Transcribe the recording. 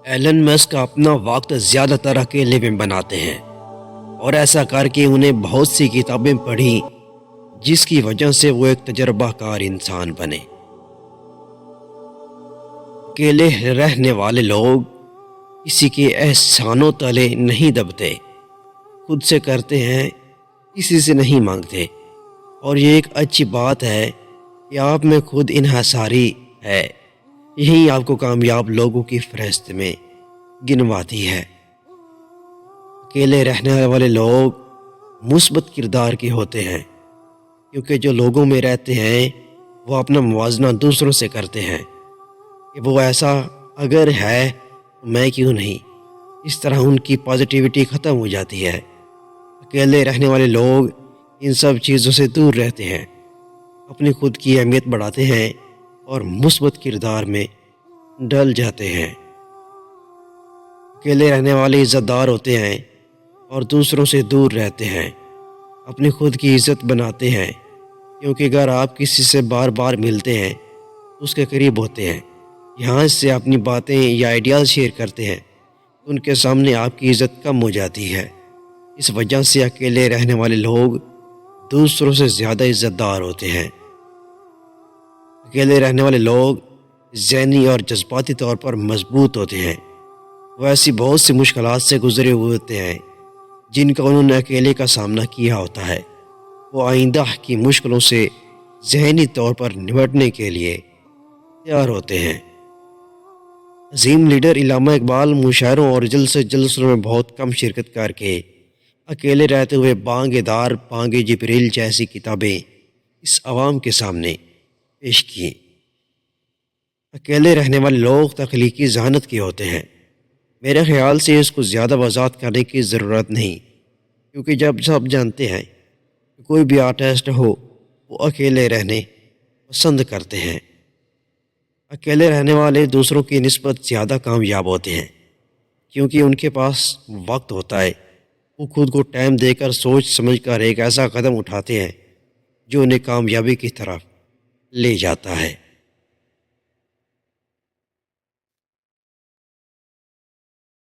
Alan مسک اپنا وقت زیادہ تر اکیلے میں بناتے ہیں اور ایسا کر کے انہیں بہت سی کتابیں پڑھی جس کی وجہ سے وہ ایک تجربہ کار انسان بنے۔ اکیلے رہنے والے لوگ کسی کے احسانوں تلے نہیں دبتے، خود سے کرتے ہیں، کسی سے نہیں مانگتے، اور یہ ایک اچھی بات ہے کہ آپ میں خود انحصاری ہے۔ یہی آپ کو کامیاب لوگوں کی فہرست میں گنواتی ہے۔ اکیلے رہنے والے لوگ مثبت کردار کے ہوتے ہیں، کیونکہ جو لوگوں میں رہتے ہیں وہ اپنا موازنہ دوسروں سے کرتے ہیں کہ وہ ایسا اگر ہے تو میں کیوں نہیں۔ اس طرح ان کی پازیٹیوٹی ختم ہو جاتی ہے۔ اکیلے رہنے والے لوگ ان سب چیزوں سے دور رہتے ہیں، اپنی خود کی اہمیت بڑھاتے ہیں اور مثبت کردار میں ڈل جاتے ہیں۔ اکیلے رہنے والے عزت دار ہوتے ہیں اور دوسروں سے دور رہتے ہیں، اپنی خود کی عزت بناتے ہیں، کیونکہ اگر آپ کسی سے بار بار ملتے ہیں تو اس کے قریب ہوتے ہیں، یہاں سے اپنی باتیں یا آئیڈیاز شیئر کرتے ہیں، ان کے سامنے آپ کی عزت کم ہو جاتی ہے۔ اس وجہ سے اکیلے رہنے والے لوگ دوسروں سے زیادہ عزت دار ہوتے ہیں۔ اکیلے رہنے والے لوگ ذہنی اور جذباتی طور پر مضبوط ہوتے ہیں۔ وہ ایسی بہت سی مشکلات سے گزرے ہوئے ہوتے ہیں جن کا انہوں نے اکیلے کا سامنا کیا ہوتا ہے۔ وہ آئندہ کی مشکلوں سے ذہنی طور پر نمٹنے کے لیے تیار ہوتے ہیں۔ عظیم لیڈر علامہ اقبال مشاعروں اور جلسوں میں بہت کم شرکت کر کے اکیلے رہتے ہوئے بانگ دار، بانگ جبریل جیسی کتابیں اس عوام کے سامنے پیش کیں۔ اکیلے رہنے والے لوگ تخلیقی ذہانت کے ہوتے ہیں۔ میرے خیال سے اس کو زیادہ وضاحت کرنے کی ضرورت نہیں، کیونکہ جب سب جانتے ہیں کہ کوئی بھی آرٹسٹ ہو وہ اکیلے رہنے پسند کرتے ہیں۔ اکیلے رہنے والے دوسروں کی نسبت زیادہ کامیاب ہوتے ہیں، کیونکہ ان کے پاس وقت ہوتا ہے۔ وہ خود کو ٹائم دے کر سوچ سمجھ کر ایک ایسا قدم اٹھاتے ہیں جو انہیں کامیابی کی طرف لے جاتا ہے۔